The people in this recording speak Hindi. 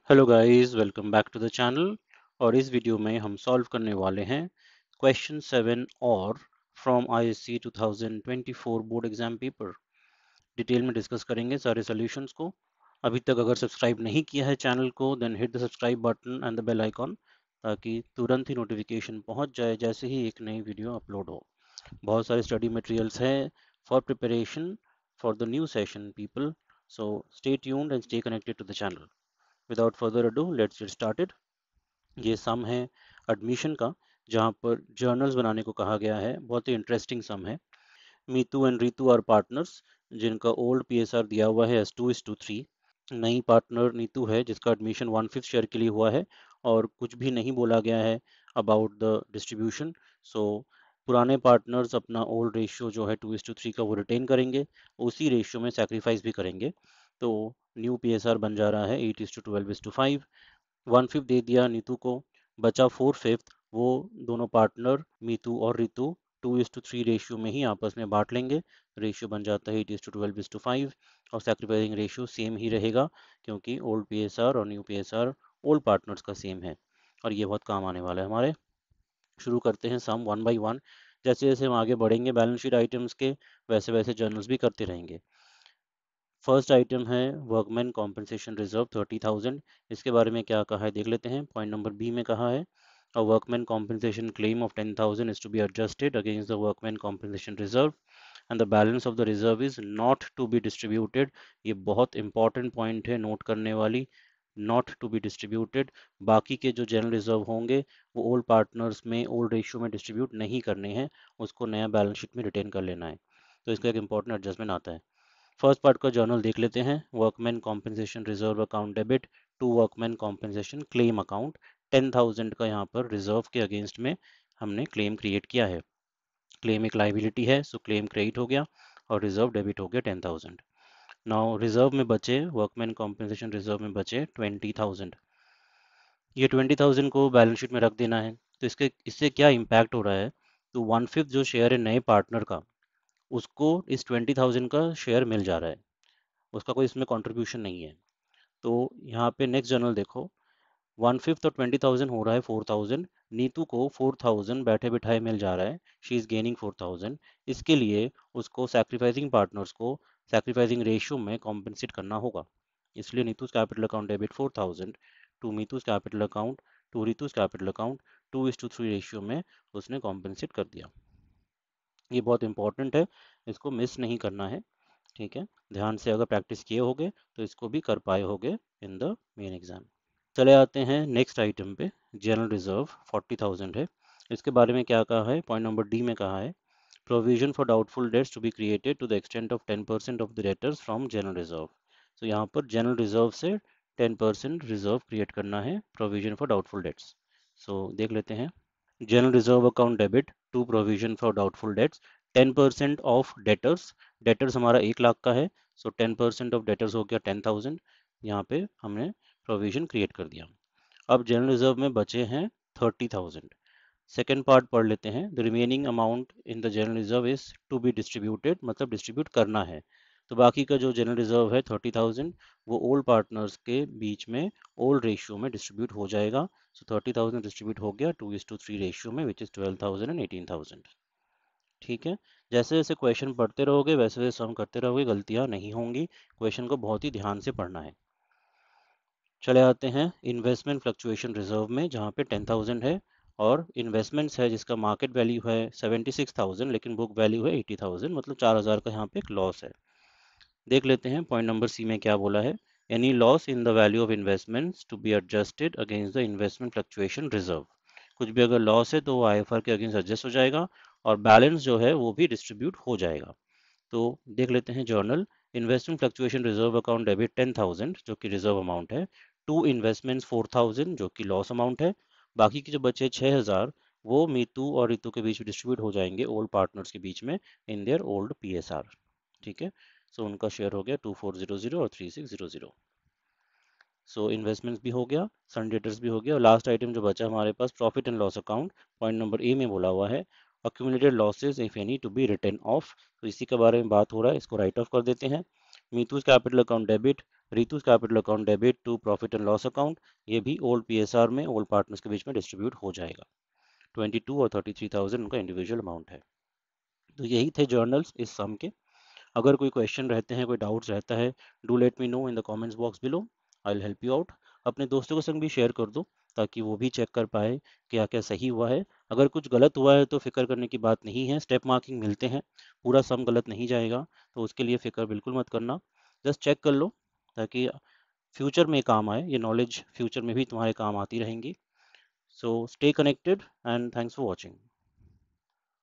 Hello guys, welcome back to the channel. और इस वीडियो में हम सॉल्व करने वाले हैं क्वेश्चन 7 और from ISC 2024 board exam paper. Detail में डिस्कस करेंगे सारे सॉल्यूशंस को। अभी तक अगर सब्सक्राइब नहीं किया है चैनल को, then hit the subscribe button and the bell icon, ताकि तुरंत ही नोटिफिकेशन पहुंच जाए जैसे ही एक नई वीडियो अपलोड हो। बहुत सारे स्टडी मटेरियल्स हैं for preparation for the new session people, so stay tuned and stay connected to the channel. Without further ado let's get started. ये सम है एडमिशन का, जहाँ पर जर्नल्स बनाने को कहा गया है। बहुत ही इंटरेस्टिंग सम है। Meetu and Ritu are partners, जिनका ओल्ड पीएसआर दिया हुआ है एस 2:3। नई पार्टनर नीतू है, जिसका एडमिशन 1/5 शेयर के लिए हुआ है और कुछ भी नहीं बोला गया है अबाउट द डिस्ट्रीब्यूशन। सो पुराने पार्टनर्स अपना ओल्ड रेशियो जो है 2:3 का वो रिटेन करेंगे, उसी रेशियो में सेक्रीफाइस भी करेंगे। तो न्यू पीएसआर बन जा रहा है 8:12:5। 1/5 दे दिया नीतू को, बचा 4/5। वो दोनों पार्टनर मीतू और रितु 2:3 रेशियो में ही आपस में बांट लेंगे। रेशियो बन जाता है 8:12:5 और सैक्रिफाइसिंग रेशियो सेम ही रहेगा, क्योंकि ओल्ड पीएसआर और न्यू पीएसआर ओल्ड पार्टनर्स का सेम है और ये बहुत काम आने वाला है हमारे। शुरू करते हैं सम वन बाई वन। जैसे जैसे हम आगे बढ़ेंगे बैलेंस शीट आइटम्स के, वैसे वैसे जर्नल्स भी करते रहेंगे। फर्स्ट आइटम है वर्कमैन कॉम्पनसेशन रिजर्व 30,000। इसके बारे में क्या कहा है देख लेते हैं। पॉइंट नंबर बी में कहा है a workman compensation claim of 10,000 is to be adjusted against the workman compensation reserve and the balance of the reserve is not to be distributed। ये बहुत इंपॉर्टेंट पॉइंट है नोट करने वाली। नॉट टू बी डिस्ट्रीब्यूटेड, बाकी के जो जनरल रिजर्व होंगे वो ओल्ड पार्टनर्स में ओल्ड रेशियो में डिस्ट्रीब्यूट नहीं करने हैं, उसको नया बैलेंस शीट में रिटेन कर लेना है। तो इसका एक इंपॉर्टेंट एडजस्टमेंट आता है। फर्स्ट पार्ट का जर्नल देख लेते हैं। Workman compensation reserve account debit to workman compensation claim account. 10,000 का यहाँ पर रिजर्व के अगेंस्ट में हमने क्लेम क्रिएट किया है। क्लेम एक लाइबिलिटी है, सो क्लेम क्रेडिट हो गया और रिजर्व डेबिट हो गया 10,000। नाउ रिजर्व में बचे, वर्कमैन कॉम्पनसेशन रिजर्व में बचे 20,000। ये 20,000 को बैलेंस शीट में रख देना है। तो इससे क्या इम्पैक्ट हो रहा है, तो 1/5 जो शेयर है नए पार्टनर का, उसको इस 20,000 का शेयर मिल जा रहा है, उसका कोई इसमें कंट्रीब्यूशन नहीं है। तो यहाँ पे नेक्स्ट जर्नल देखो, 1/5 और 20,000 हो रहा है 4,000। नीतू को 4,000 बैठे बिठाए मिल जा रहा है, शी इज गेनिंग 4,000। इसके लिए उसको सैक्रिफाइसिंग पार्टनर्स को सैक्रिफाइसिंग रेशियो में कॉम्पेंसेट करना होगा। इसलिए Neetu's capital account debit 4,000 to Meetu's capital account to Ritu's capital account 2:3 ratio में उसने कॉम्पेंसेट कर दिया। ये बहुत इंपॉर्टेंट है, इसको मिस नहीं करना है। ठीक है, ध्यान से अगर प्रैक्टिस किए होगे तो इसको भी कर पाए होगे इन द मेन एग्जाम। चले आते हैं नेक्स्ट आइटम पे। जनरल रिजर्व 40,000 है। इसके बारे में क्या कहा है, पॉइंट नंबर डी में कहा है provision for doubtful debts to be created to the extent of 10% of the debtors from general reserve. तो यहाँ पर जनरल रिजर्व से 10% रिजर्व क्रिएट करना है, provision for doubtful debts. So देख लेते हैं। General reserve account debit to provision for doubtful debts 10% of debtors. Debtors हमारा 1 लाख का है, सो 10% ऑफ डेटर्स हो गया 10,000। यहाँ पे हमने प्रोविजन क्रिएट कर दिया। अब जनरल रिजर्व में बचे हैं 30,000। सेकेंड पार्ट पढ़ लेते हैं। The remaining amount in the general reserve is to be distributed, मतलब डिस्ट्रीब्यूट करना है। तो बाकी का जो जनरल रिजर्व है 30,000, वो ओल्ड पार्टनर्स के बीच में ओल्ड रेशियो में डिस्ट्रीब्यूट हो जाएगा। सो 30,000 डिस्ट्रीब्यूट हो गया 2:3 रेशियो में, विच इज 12,000 एंड 18,000। ठीक है, जैसे जैसे क्वेश्चन पढ़ते रहोगे वैसे वैसे सम करते रहोगे, गलतियां नहीं होंगी। क्वेश्चन को बहुत ही ध्यान से पढ़ना है। चले आते हैं इन्वेस्टमेंट फ्लक्चुएशन रिजर्व में, जहाँ पे 10,000 है और इन्वेस्टमेंट्स है जिसका मार्केट वैल्यू है 76,000 लेकिन बुक वैल्यू है 80,000, मतलब 4,000 का यहाँ पे एक लॉस है। देख लेते हैं पॉइंट नंबर सी में क्या बोला है। Any loss in the value of investments to be adjusted against the investment fluctuation reserve. कुछ भी अगर लॉस है तो वो आईएफआर के अगेंस्ट एडजस्ट हो जाएगा और बैलेंस जो है वो भी डिस्ट्रीब्यूट हो जाएगा। तो देख लेते हैं journal. Investment fluctuation reserve account debit 10,000 जो कि रिजर्व अमाउंट है, टू इन्वेस्टमेंट्स 4,000 जो कि लॉस अमाउंट है। बाकी के जो बचे 6,000 वो मीतू और रितु के बीच में डिस्ट्रीब्यूट हो जाएंगे ओल्ड पार्टनर्स के बीच में इन देयर ओल्ड पीएसआर। ठीक है, सो उनका शेयर हो गया 2400 और 3600। सो इन्वेस्टमेंट्स भी हो गया, सनडेटर्स भी हो गया और लास्ट आइटम जो बचा हमारे पास profit and loss account, point number A में बोला हुआ है accumulated losses if any to be written off। तो इसी के बारे में बात हो रहा है, इसको राइट ऑफ कर देते हैं। मीतूज कैपिटल अकाउंट डेबिट रितु's capital account debit to profit and loss account, ये भी ओल्ड पीएसआर में ओल्ड पार्टनर्स के बीच में डिस्ट्रीब्यूट हो जाएगा। 22 और 33,000 उनका इंडिविजुअल अमाउंट है। तो यही थे जर्नल्स इस सम के। अगर कोई क्वेश्चन रहते हैं, कोई डाउट्स रहता है, do let me know in the comments box below, I will help you out. अपने दोस्तों के संग भी शेयर कर दो ताकि वो भी चेक कर पाए क्या क्या सही हुआ है। अगर कुछ गलत हुआ है तो फिक्र करने की बात नहीं है, स्टेप मार्किंग मिलते हैं, पूरा सम गलत नहीं जाएगा, तो उसके लिए फिक्र बिल्कुल मत करना। जस्ट चेक कर लो ताकि फ्यूचर में काम आए, ये नॉलेज फ्यूचर में भी तुम्हारे काम आती रहेंगी। So stay connected and thanks for watching.